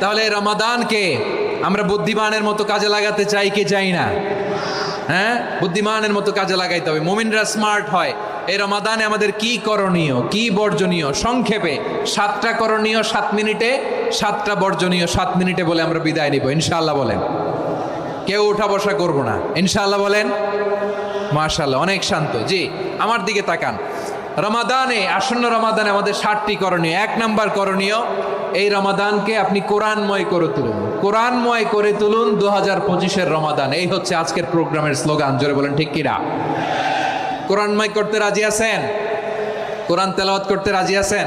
তাহলে রমাদানকে আমরা বুদ্ধিমানের মতো কাজে লাগাতে চাই কি চাই না? হ্যাঁ, বুদ্ধিমানের মতো কাজে লাগাইতে হবে। মুমিনরা স্মার্ট হয়। এই রমাদানে আমাদের কি করণীয়, কি বর্জনীয়, সংক্ষেপে 7টা করণীয় 7 মিনিটে, 7টা বর্জনীয় 7 মিনিটে বলে আমরা বিদায় নিব ইনশাআল্লাহ। বলেন, কেউ উঠা বসা করব না ইনশাআল্লাহ। বলেন মাশাআল্লাহ, অনেক শান্ত। জি, আমার দিকে তাকান। রমাদানে, আসন্ন রমাদানে আমাদের 7টি করণীয়। 1 নাম্বার করণীয়, এই রমাদানকে আপনি কোরআনময় করে তুলুন। কোরআনময় করে তুলুন 2025-এর রমাদান। এই হচ্ছে আজকের প্রোগ্রামের স্লোগান। জোরে বলেন ঠিক কিনা? কোরআনময় করতে রাজি আছেন? কোরআন তেলাওয়াত করতে রাজি আছেন?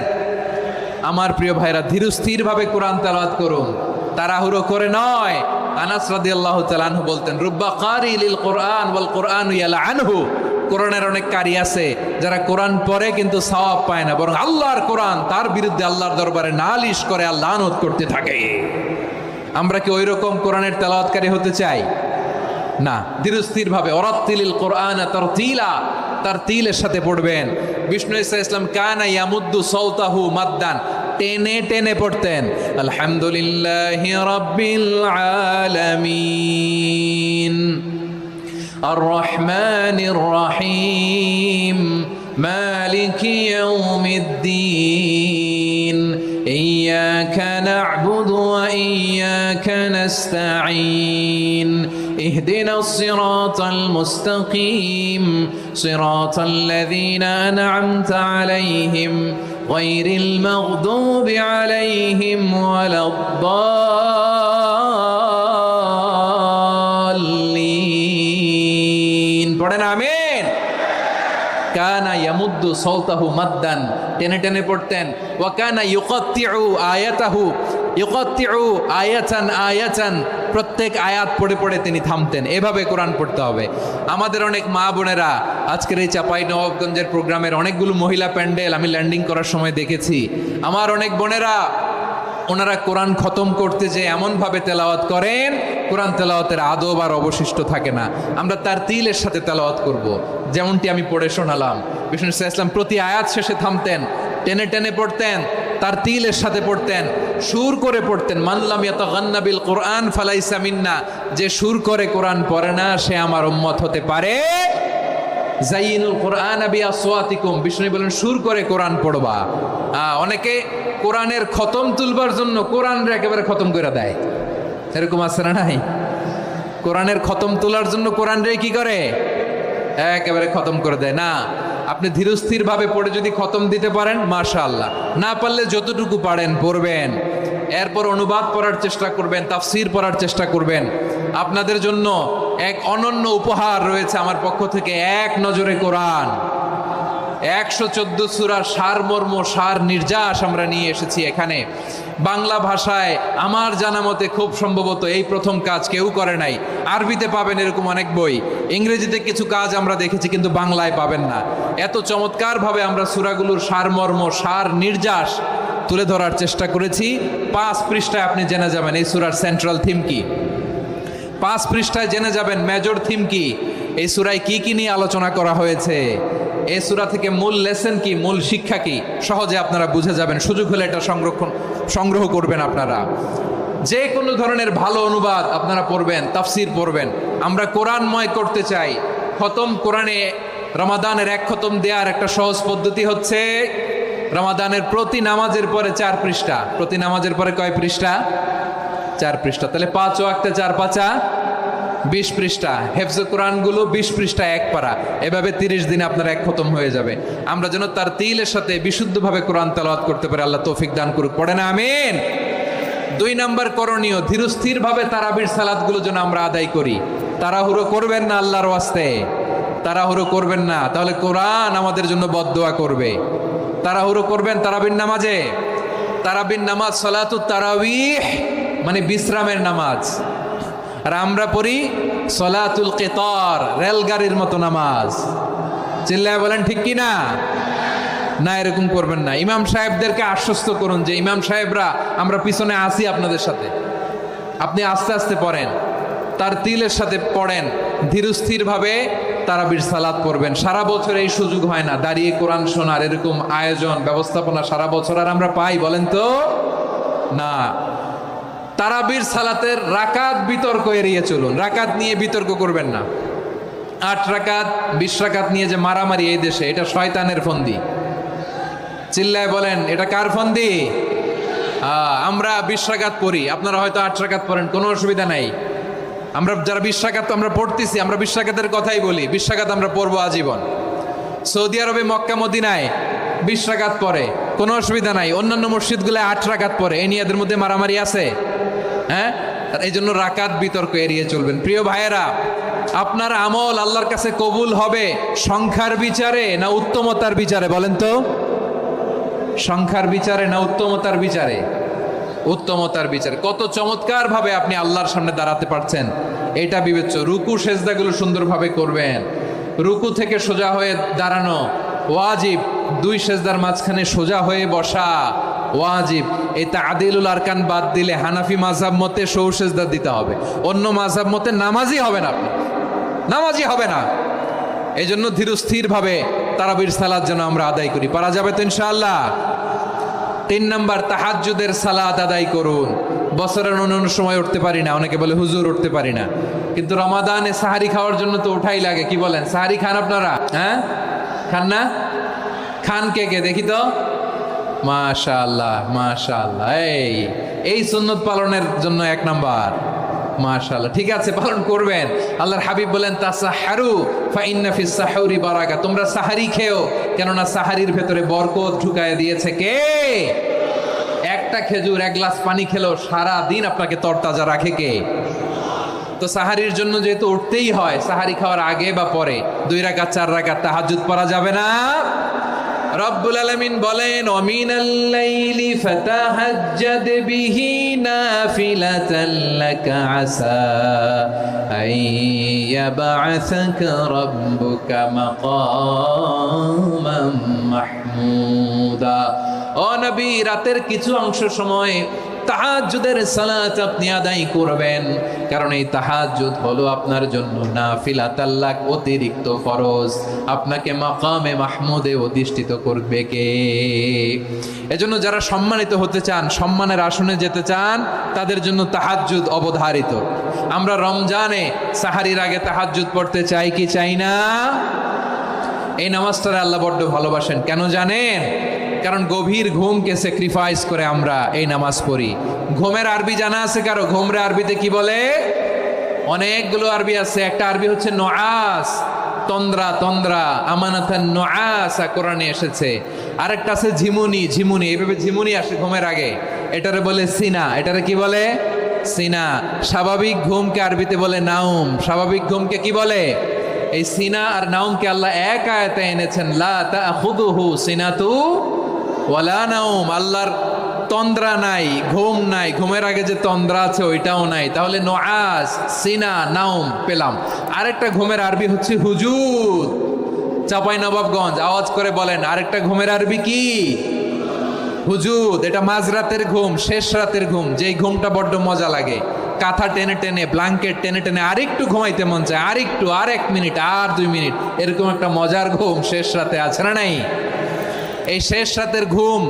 আমার প্রিয় ভাইরা, ধীরস্থিরভাবে কোরআন তেলাওয়াত করুন, তাড়াহুড়ো করে নয়। আনাস রাদিয়াল্লাহু তাআলা আনহু বলতেন, রুব্বা কারি লিল কোরআন ওয়াল কোরআনু ইয়ালআনহু। কোরআনের অনেক কারি আছে যারা কোরআন পড়ে কিন্তু সওয়াব পায় না, বরং আল্লাহর কোরআন তার বিরুদ্ধে আল্লাহর দরবারে নালিশ করে আর লানত করতে থাকে। আমরা কি ওইরকম কোরআনের তেলাওয়াতকারী হতে চাই? না। ধীরস্থিরভাবে ওরাত্তিলিল কোরআন তারতিলা, তারতিলের সাথে পড়বেন। বিষ্ণু ঈসা ইসলাম কানা ইয়ামুদ্দু সাওতাহু মাদ্দান, টেনে টেনে পড়তেন। আলহামদুলিল্লাহি রাব্বিল আলামিন আর রহমানির রহিম মালিকি ইয়াউমিদ্দিন ইয়্যাকা না'বুদু ওয়া ইয়্যাকা নাস্তাঈন ইহদিনাস সিরাতাল মুস্তাকিম সিরাতাল লাযীনা আন'আমতা আলাইহিম গায়রিল মাগদুবি আলাইহিম ওয়ালাদ-দাল্লিন। পড়েন আমিন। কানা ইয়ামুদ্দু সাওতাহু মাদ্দান, টেনে টেনে পড়তেন। ওয়া কানা ইউকাত্তিউ আয়াতাহু, ইউকাত্তিউ আয়াতান আয়াতান, প্রত্যেক আয়াত পড়ে পড়ে তিনি থামতেন। এভাবে কোরআন পড়তে হবে। আমাদের অনেক মা বোনেরা আজকের এই চাঁপাইনবাবগঞ্জের প্রোগ্রামের অনেকগুলো মহিলা প্যান্ডেল আমি ল্যান্ডিং করার সময় দেখেছি। আমার অনেক বোনেরা, ওনারা কোরআন খতম করতে যে এমনভাবে তেলাওয়াত করেন, কোরআন তেলাওয়াতের আদব আর অবশিষ্ট থাকে না। আমরা তার তিলের সাথে তেলাওয়াত করব, যেমনটি আমি পড়ে শোনালাম। বিষ্ণু ইসলাম প্রতি আয়াত শেষে থামতেন, টেনে টেনে পড়তেন, তার তিলের সাথে পড়তেন, সুর করে পড়তেন। মানলাম ইয়াতাগান্না বিল কোরআন ফালাইসা মিন্না, যে সুর করে কোরআন পড়ে না সে আমার উম্মত হতে পারে। জাইনুল কোরআন বিআসওয়াতিকুম, বিষ্ণু বলেন সুর করে কোরআন পড়বা। অনেকে কোরআনের খতম তুলবার জন্য কোরআনরে একেবারে খতম করে দেয়, এরকম আছে না নাই? কোরআনের খতম তোলার জন্য কোরআনরে কি করে? একেবারে খতম করে দেয়। না, আপনি ধীরস্থির ভাবে পড়ে যদি খতম দিতে পারেন মাশাআল্লাহ, না পারলে যতটুকু পারেন পড়বেন। এরপর অনুবাদ পড়ার চেষ্টা করবেন, তাফসির পড়ার চেষ্টা করবেন। আপনাদের জন্য এক অনন্য উপহার রয়েছে আমার পক্ষ থেকে, এক নজরে কোরআন। 114 সূরার সারমর্ম, সার নির্যাস আমরা নিয়ে এসেছি এখানে বাংলা ভাষায়। আমার জানা মতে খুব সম্ভবত এই প্রথম কাজ কেউ করে নাই। আরবিতে পাবেন এরকম অনেক বই, ইংরেজিতে কিছু কাজ আমরা দেখেছি, কিন্তু বাংলায় পাবেন না। এত চমৎকারভাবে আমরা সূরাগুলোর সারমর্ম, সার নির্যাস তুলে ধরার চেষ্টা করেছি। 5 পৃষ্ঠায় আপনি জেনে যাবেন এই সূরার সেন্ট্রাল থিম কি। 5 পৃষ্ঠায় জেনে যাবেন মেজর থিম কি, এই সূরায় কি কি নিয়ে আলোচনা করা হয়েছে, এই সূরা থেকে মূল লেসন কি, মূল শিক্ষা কি, সহজে আপনারা বুঝে যাবেন। সুযোগ হলে এটা সংগ্রহ করবেন। আপনারা যে কোনো ধরনের ভালো অনুবাদ আপনারা পড়বেন, তাফসির পড়বেন। আমরা কোরআনময় করতে চাই। খতম কোরআনে রমাদানের 1 খতম দেওয়ার একটা সহজ পদ্ধতি হচ্ছে রমাদানের প্রতি নামাজের পরে 4 পৃষ্ঠা। প্রতি নামাজের পরে কয় পৃষ্ঠা? 4 পৃষ্ঠা। তাহলে 5 ওয়াক্তে 4 পাঁচা 20 পৃষ্ঠা। হেফজ কোরআনগুলো 20 পৃষ্ঠা 1 পারা। এভাবে 30 দিনে আপনার 1 খতম হয়ে যাবে। আমরা যেন তার তিলের সাথে বিশুদ্ধভাবে কোরআন তেলাওয়াত করতে পারি। আল্লাহ তৌফিক দান করুক। পড়ে না আমিন। 2 নাম্বার করণীয়, ধীরস্থিরভাবে তারাবির সালাতগুলো যেন আমরা আদায় করি। তাড়াহুড়ো করবেন না আল্লাহর ওয়াস্তে, তাড়াহুড়ো করবেন না, তাহলে কোরআন আমাদের জন্য বদদোয়া করবে। তাড়াহুড়ো করবেন তারাবির নামাজে। তারাবির নামাজ সালাতুত তারাবিহ মানে বিশ্রামের নামাজ। আর আমরা পড়ি সলাতুল কিতার, রেলগাড়ির মতো নামাজ। চিল্লায় বলেন ঠিক কি না? না, এরকম করবেন না। ইমাম সাহেবদেরকে আশ্বস্ত করুন যে ইমাম সাহেবরা আমরা পিছনে আসি আপনাদের সাথে, আপনি আস্তে আস্তে পড়েন, তার তিলের সাথে পড়েন, ধীরস্থিরভাবে তারাবির সালাত পড়বেন। সারা বছর এই সুযোগ হয় না দাঁড়িয়ে কোরআন শোনার, এরকম আয়োজন ব্যবস্থাপনা সারা বছর আর আমরা পাই বলেন তো? না। তারাবির সালাতের রাকাত বিতর্ক এড়িয়ে চলুন, রাকাত নিয়ে বিতর্ক করবেন না। 8 রাকাত 20 রাকাত নিয়ে যে মারামারি এই দেশে, এটা শয়তানের ফন্দি। চিল্লায় বলেন এটা কার ফন্দি? আমরা 20 রাকাত পড়ি, আপনারা হয়তো 8 রাকাত পড়েন, কোনো অসুবিধা নাই। আমরা যারা 20 রাকাত আমরা পড়তেছি, আমরা 20 রাকাতের কথাই বলি, 20 রাকাত আমরা পড়বো আজীবন। সৌদি আরবে মক্কা মদিনায় 20 রাকাত পড়ে, কোনো অসুবিধা নাই। অন্যান্য মসজিদগুলো 8 রাকাত পড়ে, এই নিয়ে এদের মধ্যে মারামারি আছে? হ্যাঁ, এই জন্য রাকাত বিতর্ক এড়িয়ে চলবেন। প্রিয় ভাইয়েরা, আপনার আমল আল্লাহর কাছে কবুল হবে সংখ্যার বিচারে না উত্তমতার বিচারে? বলেন তো, সংখ্যার বিচারে না উত্তমতার বিচারে? উত্তমতার বিচারে। কত চমৎকার ভাবে আপনি আল্লাহর সামনে দাঁড়াতে পারছেন এটা বিবেচ্য। রুকু সেজদাগুলো সুন্দরভাবে করবেন, রুকু থেকে সোজা হয়ে দাঁড়ানো ওয়াজিব, 2 সেজদার মাঝখানে সোজা হয়ে বসা ওয়াজিব। এই তাদিলুল আরকান বাদ দিলে হানাফি মাযহাব মতে সৌ সেজদা দিতে হবে, অন্য মাযহাব মতে নামাজই হবে না, আপনি নামাজই হবে না। এই জন্য ধীরস্থির ভাবে তারাবির সালাত যেন আমরা আদায় করি। পারা যাবে তো ইনশাআল্লাহ? 3 নাম্বার, তাহাজ্জুদের সালাত আদায় করুন। বছরের অন্য সময় উঠতে পারি না, অনেকে বলে হুজুর উঠতে পারি না, কিন্তু রমাদানে সাহারি খাওয়ার জন্য তো ওঠাই লাগে। কি বলেন, সাহারি খান আপনারা? হ্যাঁ, খান না? খান কে কে দেখি তো? মাশাআল্লাহ মাশাআল্লাহ, এই সুন্নত পালনের জন্য 1 নাম্বার। মাশাআল্লাহ, ঠিক আছে, পালন করবেন। আল্লাহর হাবিব বলেন তাসাহারু ফা ইন্না ফিস সাহুরি বারাকা, তোমরা সাহারি খেও, কেননা সাহারির ভেতরে বরকত ঢুকায় দিয়েছে কে? একটা খেজুর 1 গ্লাস পানি খেলেও সারা দিন আপনাকে তরতাজা রাখে কে? তো সাহারির জন্য যেহেতু উঠতেই হয়, সাহারি খাওয়ার আগে বা পরে 2 রাকাত 4 রাকাত তাহাজ্জুদ পড়া যাবে না? রব্বুল আলামিন বলেন ওয়ামিনাল লাইলি ফাতাহাজ্জাদ বিহি নাফিলাতান লাকা আসা আইয়াবআসাকা রাব্বুকা মাকামান মাহমুদা। ও নবী, রাতের কিছু অংশ সময় তাহাজ্জুদের সালাত আপনি আদায় করবেন, কারণ এই তাহাজ্জুদ হলো আপনার জন্য নাফিলাতাল লাক, অতিরিক্ত ফরজ। আপনাকে মাকামে মাহমুদে অধিষ্ঠিত করবে কে? এজন্য যারা সম্মানিত হতে চান, সম্মানের আসনে যেতে চান, তাদের জন্য তাহাজ্জুদ অবধারিত। আমরা রমজানে সাহারির আগে তাহাজ্জুদ পড়তে চাই কি চাই না? এই নামাজটারে আল্লাহ বড্ড ভালোবাসেন, কেন জানেন? কারণ গভীর ঘুমকে স্যাক্রিফাইস করে আমরা এই নামাজ পড়ি। ঘুমের আরবি জানা আছে কারো? ঘুমরে আরবিতে কি বলে? অনেকগুলো আরবি আছে। একটা আরবি হচ্ছে নুআস, তন্দ্রা, তন্দ্রা, আমানাতান নুআসা কোরআনে এসেছে। আরেকটা আছে ঝিমুনি, ঝিমুনি, এইভাবে ঝিমুনি আসে ঘুমের আগে, এটারে বলে সিনা। এটারে কি বলে? সিনা। স্বাভাবিক ঘুমকে আরবিতে বলে নাউম। স্বাভাবিক ঘুমকে কি বলে? এই সিনা আর নাউমকে আল্লাহ এক আয়াতে এনেছেন, লা তাখুযুহু সিনাতু ওয়ালা নাউম। আল্লাহর তন্দ্রা নাই, ঘুম নাই, ঘুমের আগে যে তন্দ্রা আছে ওইটাও নাই। তাহলে নুআস, সিনা, নাউম পেলাম। আরেকটা ঘুমের আরবি হচ্ছে হুজুদ। চাঁপাইনবাবগঞ্জ আওয়াজ করে বলেন, আরেকটা ঘুমের আরবি কি? হুজুদ। এটা মাঝরাতের ঘুম, শেষ রাতের ঘুম, যেই ঘুমটা বড্ড মজা লাগে। কাঁথা টেনে টেনে, ব্ল্যাঙ্কেট টেনে টেনে আরেকটু ঘুমাইতে মন চায়, আরেকটু, আর 1 মিনিট, আর 2 মিনিট, এরকম একটা মজার ঘুম শেষ রাতে আছে না নাই? এই শেষ রাতের ঘুম,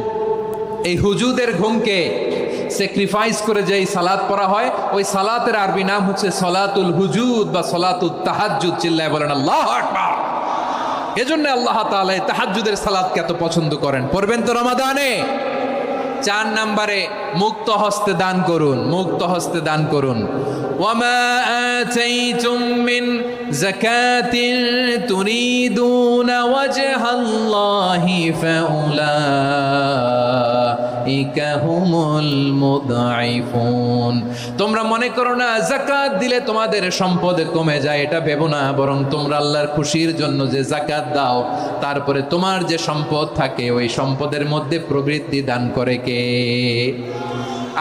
এই হুজুদের ঘুমকে স্যাক্রিফাইস করে যেই সালাত পড়া হয়, ওই সালাতের আরবি নাম হচ্ছে সলাতুল হুজুদ বা সলাতুত তাহাজ্জুদ। চিল্লায় বলেন আল্লাহু আকবার। এজন্য আল্লাহ তাআলা তাহাজ্জুদের সালাতকে এত পছন্দ করেন। পড়বেন তো রমাদানে। 4 নম্বরে মুক্ত হস্তে দান করুন, মুক্ত হস্তে দান করুন। ওয়ামা আতাইতুম মিন যাকাতিন তুরিদুনা ওয়াজহাল্লাহি ফাউলাইকা হুমুল মুদঈফুন। তোমরা মনে করো না যাকাত দিলে তোমাদের সম্পদ কমে যায়, এটা ভেবো না, বরং তোমরা আল্লাহর খুশির জন্য যে যাকাত দাও, তারপরে তোমার যে সম্পদ থাকে ওই সম্পদের মধ্যে প্রবৃদ্ধি দান করে কে?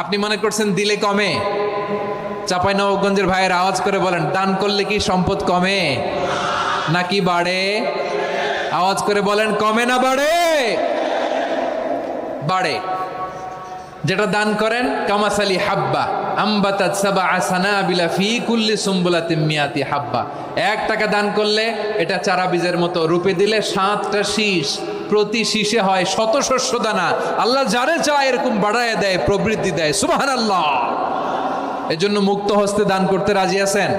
আপনি মনে করছেন দিলে কমে? চাঁপাইনবাবগঞ্জের ভাইয়ের আওয়াজ করে বলেন, দান করলে কি সম্পদ কমে নাকি বাড়ে? আওয়াজ করে বলেন, কমে না বাড়ে? বাড়ে। যেটা দান করেন, কামাসালি হাব্বা আম্বাতাত সাবআ সানাবিলা ফি কুল্লি সুম্বুলাতিন মিয়াতি হাব্বা। 1 টাকা দান করলে এটা চারা বীজের মতো, রূপে দিলে 7টা শীষ, প্রতি শীষে হয় 100 শস্য দানা। আল্লাহ যারে চায় এরকম বাড়ায় দেয়, প্রবৃদ্ধি দেয়। সুবহানাল্লাহ। এজন্য মুক্ত হস্তে দান করতে রাজি আছেন?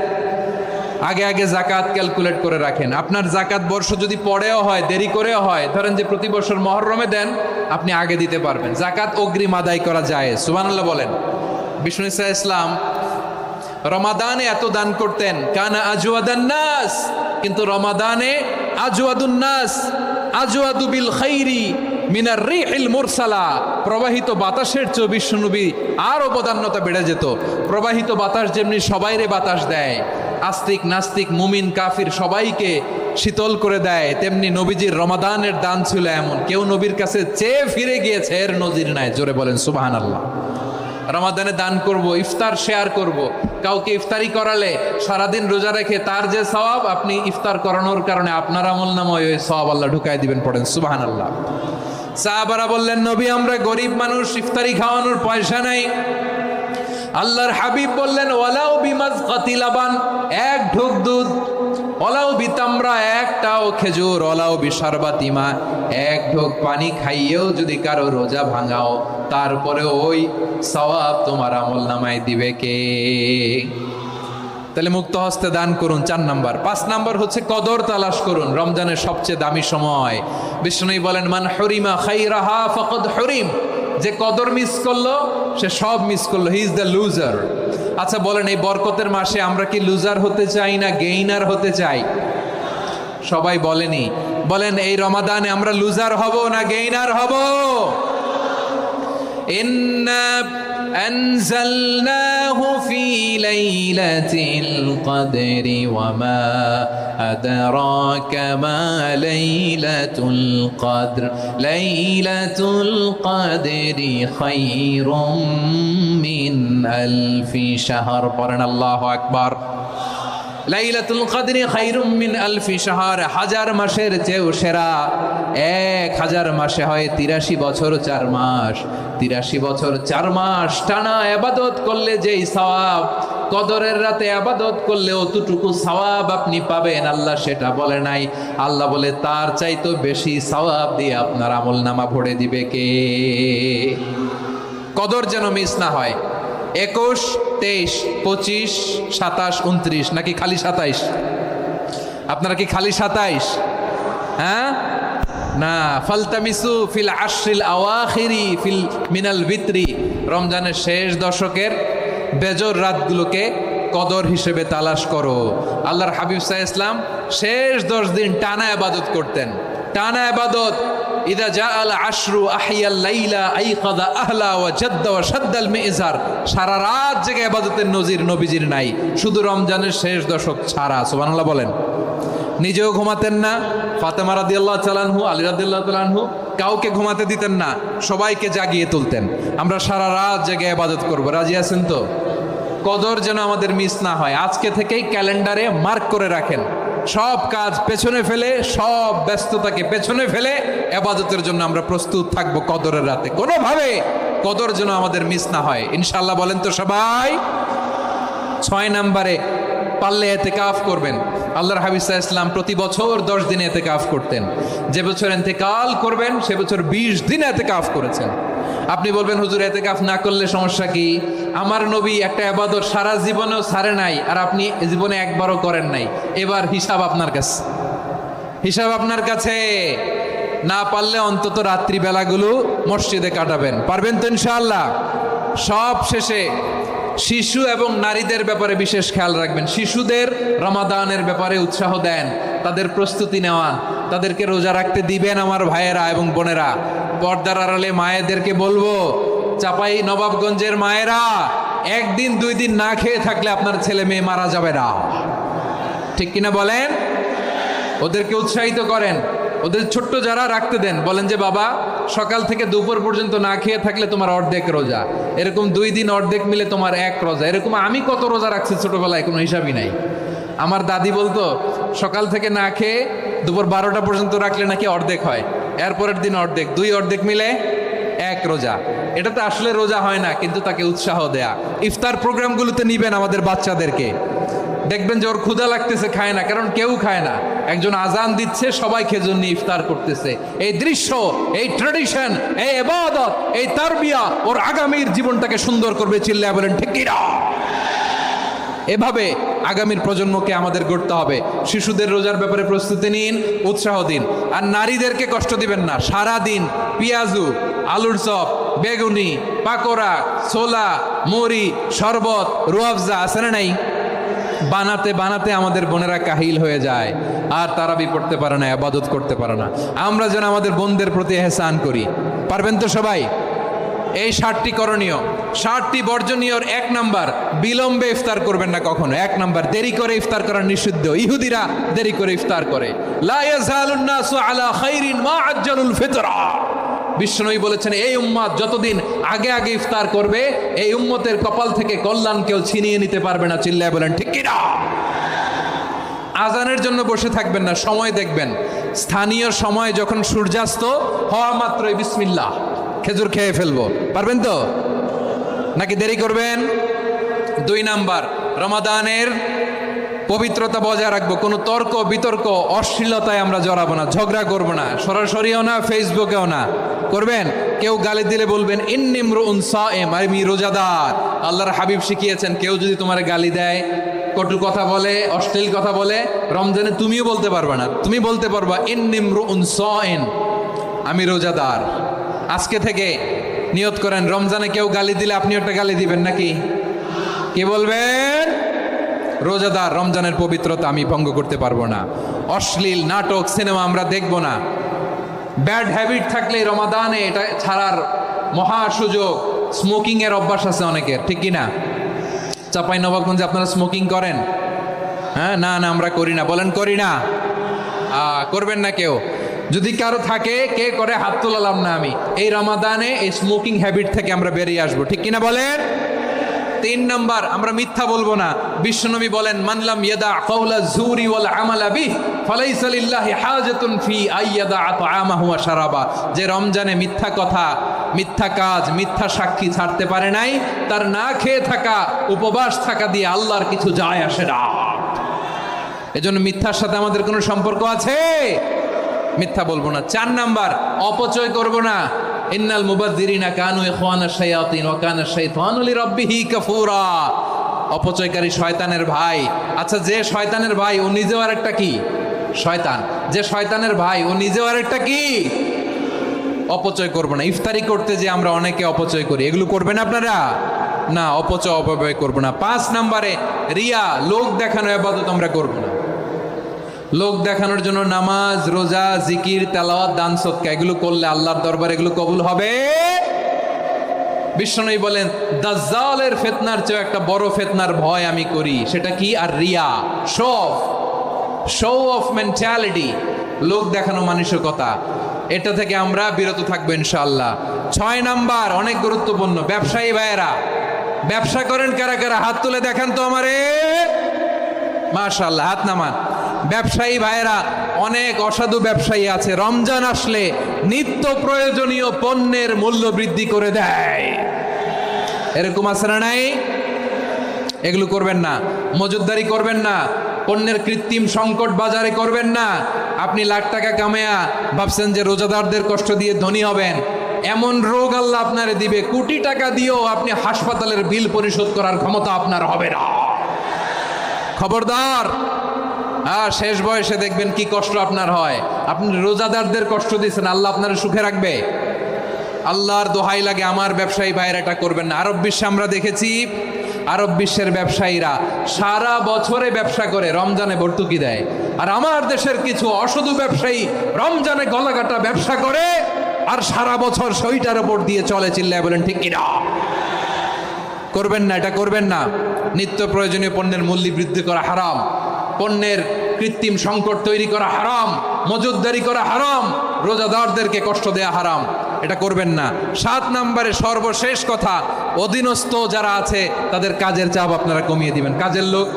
আগে আগে জাকাত ক্যালকুলেট করে রাখেন। আপনার জাকাত বর্ষ যদি পরেও হয়, দেরি করেও হয়, ধরেন যে প্রতি বছর মহরমে দেন, আপনি আগে দিতে পারবেন। জাকাত অগ্রিম আদায় করা যায়, সুবহানাল্লাহ বলেন। বিষ্ণু ঈসা ইসলাম রমাদানে এত দান করতেন, কানা আজওয়াদান নাস, কিন্তু রমাদানে আজওয়াদুন নাস আজওয়াদু বিল খাইরি মিনার রিহিল মুরসালা, প্রবাহিত বাতাসের চেয়ে বিশ্বনবী আরো বদান্যতা বেড়ে যেত। প্রবাহিত বাতাস যেমনি সবাইরে বাতাস দেয়, আস্তিক নাস্তিক মুমিন কাফির সবাইকে শীতল করে দেয়, তেমনি নবীজির রমাদানের দান ছিল এমন, কেউ নবীর কাছে চেয়ে ফিরে গিয়েছে এর নজির নাই। জোরে বলেন সুবহানাল্লাহ। রমাদানে দান করব, ইফতার শেয়ার করব। কাউকে ইফতারি করালে সারাদিন রোজা রেখে তার যে সওয়াব, আপনি ইফতার করানোর কারণে আপনার আমলনামায় ওই সওয়াব আল্লাহ ঢুকায় দিবেন। পড়েন সুবহানাল্লাহ। সাহাবারা বললেন, নবী আমরা গরিব মানুষ, ইফতারি খাওয়ানোর পয়সা নাই। আল্লাহর হাবিব বললেন, ওয়ালাউ বিমাজকাতি লাবান, এক ঢোক দুধ, ওয়ালাউ বিতামরা, একটাও খেজুর, ওয়ালাউ বিশারবাতি মা, এক ঢোক পানি খাইয়েও যদি কারো রোজা ভাঙাও, তারপরে ওই সওয়াব তোমার আমলনামায় দিবে কে? তাহলে মুক্ত হস্তে দান করুন, 4 নাম্বার। 5 নাম্বার হচ্ছে কদর তালাশ করুন, রমজানের সবচেয়ে দামি সময়। বিষ্ণু বলেন, মান হুরিমা খাইরাহা ফাকাদ হুরিম, যে কদর মিস করলো সে সব মিস করলো, হি ইজ দ্য লুজার। আচ্ছা বলেন, এই বরকতের মাসে আমরা কি লুজার হতে চাই না গেইনার হতে চাই? সবাই বলেনি, বলেন এই রমাদানে আমরা লুজার হব না গেইনার হব? ইন্না আনজালনাহু ফি লাইলাতিল কদরি ওয়া মা আদরাকা মা লাইলাতুল কদর লাইলাতুল কদরি খায়রুম মিন আলফি শাহর। পড়েন আল্লাহু আকবার। লাইলাতুল কদরি খায়রুম মিন আলফি শাহর, 1000 মাসের চেয়েও সেরা। 1000 মাসে হয় 83 বছর 4 মাস। 83 বছর 4 মাস টানা ইবাদত করলে যেই সওয়াব, কদরের রাতে ইবাদত করলে অতটুকু সওয়াব আপনি পাবেন, আল্লাহ সেটা বলে নাই। আল্লাহ বলে তার চাইতে বেশি সওয়াব দিয়ে আপনার আমলনামা ভরে দিবে কে? কদর যেন মিস না হয়। 21, 23, 25, 27, 29 নাকি খালি 27? আপনারা কি খালি 27? হ্যাঁ না, ফালতামিসু ফিল আশরিল আওয়াখিরি ফিল মিনাল ভিতরি, রমজানের শেষ দশকের বেজর রাতগুলোকে কদর হিসেবে তালাশ করো। আল্লাহর হাবিব সাল্লাল্লাহু আলাইহি ওয়াসাল্লাম শেষ 10 দিন টানা ইবাদত করতেন, টানা ইবাদত। ইদা জাআল আশরু আহিয়াল লাইলা আইকাদা আহলা ওয়া জাদ্দা ওয়া শাদ্দাল মিজার, সারা রাত জেগে ইবাদতের নজির নবীজির নাই, শুধু রমজানের শেষ দশক ছাড়া। সুবহানাল্লাহ বলেন। নিজেও ঘুমাতেন না, ফাতেমা রাদিয়াল্লাহু তাআলা আনহু, আলী রাদিয়াল্লাহু তাআলা আনহু কাউকে ঘুমাতে দিতেন না, সবাইকে জাগিয়ে তুলতেন। আমরা সারা রাত জেগে ইবাদত করব, রাজি আছেন তো? কদর যেন আমাদের মিস না হয়। আজকে থেকেই ক্যালেন্ডারে মার্ক করে রাখেন, সব কাজ পেছনে ফেলে, সব ব্যস্ততাকে পেছনে ফেলে ইবাদতের জন্য আমরা প্রস্তুত থাকবো কদরের রাতে। কোনোভাবে কদর যেন আমাদের মিস না হয়, ইনশাআল্লাহ বলেন তো সবাই। 6 নম্বরে পারলে ইতিকাফ করবেন। আল্লাহর হাবিব সাল্লাল্লাহু আলাইহি ওয়াসাল্লাম প্রতি বছর 10 দিন ইতিকাফ করতেন। যে বছর ইন্তেকাল করবেন সে বছর 20 দিন ইতিকাফ করেছেন। আপনি বলবেন, হুজুর ইতিকাফ না করলে সমস্যা কি? আমার নবী একটা ইবাদত সারা জীবনেও ছাড়ে নাই, আর আপনি জীবনে একবারও করেন নাই। এবার হিসাব আপনার কাছে, হিসাব আপনার কাছে। না পারলে অন্তত রাত্রি বেলাগুলো মসজিদে কাটাবেন, পারবেন তো ইনশাআল্লাহ? সব শেষে শিশু এবং নারীদের ব্যাপারে বিশেষ খেয়াল রাখবেন। শিশুদের রমাদানের ব্যাপারে উৎসাহ দেন, তাদের প্রস্তুতি নেওয়ান, তাদেরকে রোজা রাখতে দিবেন। আমার ভাইয়েরা এবং বোনেরা, পর্দার আড়ালে মায়েদেরকে বলবো, চাপাই নবাবগঞ্জের মায়েরা, 1 দিন 2 দিন না খেয়ে থাকলে আপনার ছেলে মেয়ে মারা যাবে না, ঠিক কিনা বলেন? ওদেরকে উৎসাহিত করেন, ওদের ছোট্ট যারা রাখতে দেন, বলেন যে বাবা সকাল থেকে দুপুর পর্যন্ত না খেয়ে থাকলে তোমার অর্ধেক রোজা, এরকম 2 দিন অর্ধেক মিলে তোমার 1 রোজা। এরকম আমি কত রোজা রাখছি ছোটবেলায়, কোনো হিসাবই নাই। আমার দাদি বলতো সকাল থেকে না খেয়ে দুপুর 12টা পর্যন্ত রাখলে নাকি অর্ধেক হয়, এরপরের দিন অর্ধেক, 2 অর্ধেক মিলে 1 রোজা। এটা তো আসলে রোজা হয় না, কিন্তু তাকে উৎসাহ দেয়া। ইফতার প্রোগ্রামগুলোতে নিবেন আমাদের বাচ্চাদেরকে, দেখবেন যে ওর ক্ষুধা লাগতেছে, খায় না, কারণ কেউ খায় না। একজন আজান দিচ্ছে, সবাই খেজুর নিয়ে ইফতার করতেছে। এই দৃশ্য, এই ট্র্যাডিশন, এই ইবাদত, এই তারবিয়া ওর আগামীর জীবনটাকে সুন্দর করবে। চিল্লায়া বলেন ঠিক কি না? এভাবে আগামীর প্রজন্মকে আমাদের গড়তে হবে। শিশুদের রোজার ব্যাপারে প্রস্তুতি নিন, উৎসাহ দিন। আর নারীদেরকে কষ্ট দিবেন না। সারা দিন পেঁয়াজু, আলুর চপ, বেগুনি, পাকোড়া, ছোলা, মুড়ি, শরবত, রুয়াফজা আছে না নাই, বানাতে বানাতে আমাদের বোনেরা কাহিল হয়ে যায়, আর তারাবি পড়তে পারে না, ইবাদত করতে পারে না। আমরা যেন আমাদের বোনদের প্রতি এহসান করি। পারবেন তো সবাই? এই 60টি করণীয়, 60টি বর্জনীয়র 1 নাম্বার, বিলম্বে ইফতার করবেন না কখনো। 1 নাম্বার, দেরি করে ইফতার করা নিষিদ্ধ। ইহুদিরা দেরি করে ইফতার করে। লা ইয়াজালুন নাসু আলা খাইরিন মা আজ্জালুল ফিতরা। বিশ্বনবী বলেছেন, এই উম্মত যতদিন আগে আগে ইফতার করবে, এই উম্মতের কপাল থেকে কল্যাণ কেউ ছিনিয়ে নিতে পারবে না। চিল্লায় বলেন ঠিক কিনা? আজানের জন্য বসে থাকবেন না, সময় দেখবেন। স্থানীয় সময় যখন সূর্যাস্ত হওয়া মাত্রই বিসমিল্লাহ, খেজুর খেয়ে ফেলবো। পারবেন তো নাকি দেরি করবেন? 2 নাম্বার, রমাদানের পবিত্রতা বজায় রাখবো। কোনো তর্ক বিতর্ক অশ্লীলতায় আমরা জড়াবো না, ঝগড়া করবো না, সরাসরিও না, ফেসবুকেও না। করবেন? কেউ গালি দিলে বলবেন ইন্নিমরুউন সায়েম, আমি রোজাদার। আল্লাহর হাবিব শিখিয়েছেন, কেউ যদি তোমার গালি দেয়, কটু কথা বলে, অশ্লীল কথা বলে, রমজানে তুমিও বলতে পারবে না। তুমি বলতে পারবা ইন্নিমরুউন সায়েম, আমি রোজাদার। আজকে থেকে নিয়ত করেন, রমজানে কেউ গালি দিলে আপনি একটা গালি দিবেন নাকি? কি বলবেন? রোজাদার, রমজানের পবিত্রতা আমি ভঙ্গ করতে পারবো না। অশ্লীল নাটক, সিনেমা আমরা দেখব না। ব্যাড হ্যাবিট থাকলে রমাদানে এটা ছাড়ার মহা সুযোগ। স্মোকিং এর অভ্যাস আছে অনেকের, ঠিক কি না? চাঁপাইনবাবগঞ্জে আপনারা স্মোকিং করেন? হ্যাঁ, না না আমরা করি না। বলেন করি না? করবেন না কেউ? যদি কারো থাকে, কে করে হাত তোলালাম না আমি। এই রমাদানে এই স্মোকিং হ্যাবিট থেকে আমরা বেরিয়ে আসবো, ঠিক কিনা বলেন? 3 নাম্বার, আমরা মিথ্যা বলবো না। বিশ্বনবী বলেন, মানলাম ইয়াদা কাওলা যুরি ওয়াল আমালা বিহি ফালাইসা লিল্লাহি হাজাতুন ফি আইয়াদা তাআমাহু ওয়া শারাবা। যে রমজানে মিথ্যা কথা, মিথ্যা কাজ, মিথ্যা সাক্ষী ছাড়তে পারে নাই, তার না খেয়ে থাকা, উপবাস থাকা দিয়ে আল্লাহর কিছু যায় আসে না। এজন্য মিথ্যার সাথে আমাদের কোনো সম্পর্ক আছে? মিথ্যা বলবো না। 4 নাম্বার, অপচয় করব না। ইন্নাল মুবাযযিরিনা কানু ইখওয়ানাশ শায়াতিন ওয়া কানা শাইতানু লিরাব্বিহি কাফুরা। অপচয়কারী শয়তানের ভাই। আচ্ছা, যে শয়তানের ভাই ও নিজেও আরেকটা কি? শয়তান। যে শয়তানের ভাই ও নিজেও আরেকটা কি? অপচয় করব না। ইফতারি করতে যে আমরা অনেকে অপচয় করি, এগুলো করবেন আপনারা? না, অপচয় অপব্যয় করব না। 5 নাম্বারে, রিয়া, লোক দেখানো ইবাদত আমরা করব না। লোক দেখানোর জন্য নামাজ, রোজা, জিকির, তেলাওয়াত, দান, সদকা এগুলো করলে আল্লাহর দরবারে এগুলো কবুল হবে? বিশ্বনবী বলেন, দাজ্জালের ফিতনার চেয়ে একটা বড় ফিতনার ভয় আমি করি। সেটা কি? আর রিয়া, শো অফ মেন্টালিটি, লোক দেখানো মানসিকতা। এটা থেকে আমরা বিরত থাকবো ইনশাআল্লাহ। 6 নাম্বার, অনেক গুরুত্বপূর্ণ। ব্যবসায়ী ভাইয়েরা, ব্যবসা করেন কারা কারা? হাত তুলে দেখান তো আমারে। মাশাআল্লাহ, হাত নামান। ব্যবসায়ী ভাইয়েরা, অনেক অসাধু ব্যবসায়ী আছে, রমজান আসলে নিত্য প্রয়োজনীয় পণ্যের মূল্য বৃদ্ধি করে দেয়। এরকম আছে না নাই? এগুলো করবেন না। মজুদদারি করবেন না। পণ্যের কৃত্রিম সংকট বাজারে করবেন না। আপনি লাখ টাকা কামায়া ভাবছেন যে রোজাদারদের কষ্ট দিয়ে ধনী হবেন। এমন রোগ আল্লাহ আপনারে দিবে, কোটি টাকা দিয়েও আপনি হাসপাতালের বিল পরিশোধ করার ক্ষমতা আপনার হবে না। খবরদার। শেষ বয়সে দেখবেন কি কষ্ট আপনার হয়। আপনি রোজাদারদের কষ্ট দিচ্ছেন, আল্লাহ আপনার সুখে রাখবে? আল্লাহর দোহাই লাগে, আমার ব্যবসায়ী ভাইয়েরা এটা করবেন না। আরব বিশ্বে আমরা দেখেছি, আরব বিশ্বের ব্যবসায়ীরা সারা বছরে ব্যবসা করে, রমজানে ভর্তুকি দেয়। আর আমার দেশের কিছু অসাধু ব্যবসায়ী রমজানে গলাকাটা ব্যবসা করে আর সারা বছর সইটার ওপর দিয়ে চলে। চিল্লায় বলেন ঠিক কিনা? করবেন না, এটা করবেন না। নিত্য প্রয়োজনীয় পণ্যের মূল্য বৃদ্ধি করা হারাম, পণ্যের কৃত্রিম সংকট তৈরি করা হারাম, মজুদদারি করা হারাম, রোজাদারদেরকে কষ্ট দেয়া হারাম। এটা করবেন না। 7 নম্বরে সর্বশেষ কথা, অধীনস্থ যারা আছে তাদের কাজের চাপ আপনারা কমিয়ে দিবেন। কাজের লোক,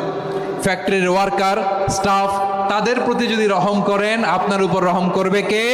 ফ্যাক্টরির ওয়ার্কার, স্টাফ, তাদের প্রতি যদি রহম করেন, আপনার উপর রহম করবে কে?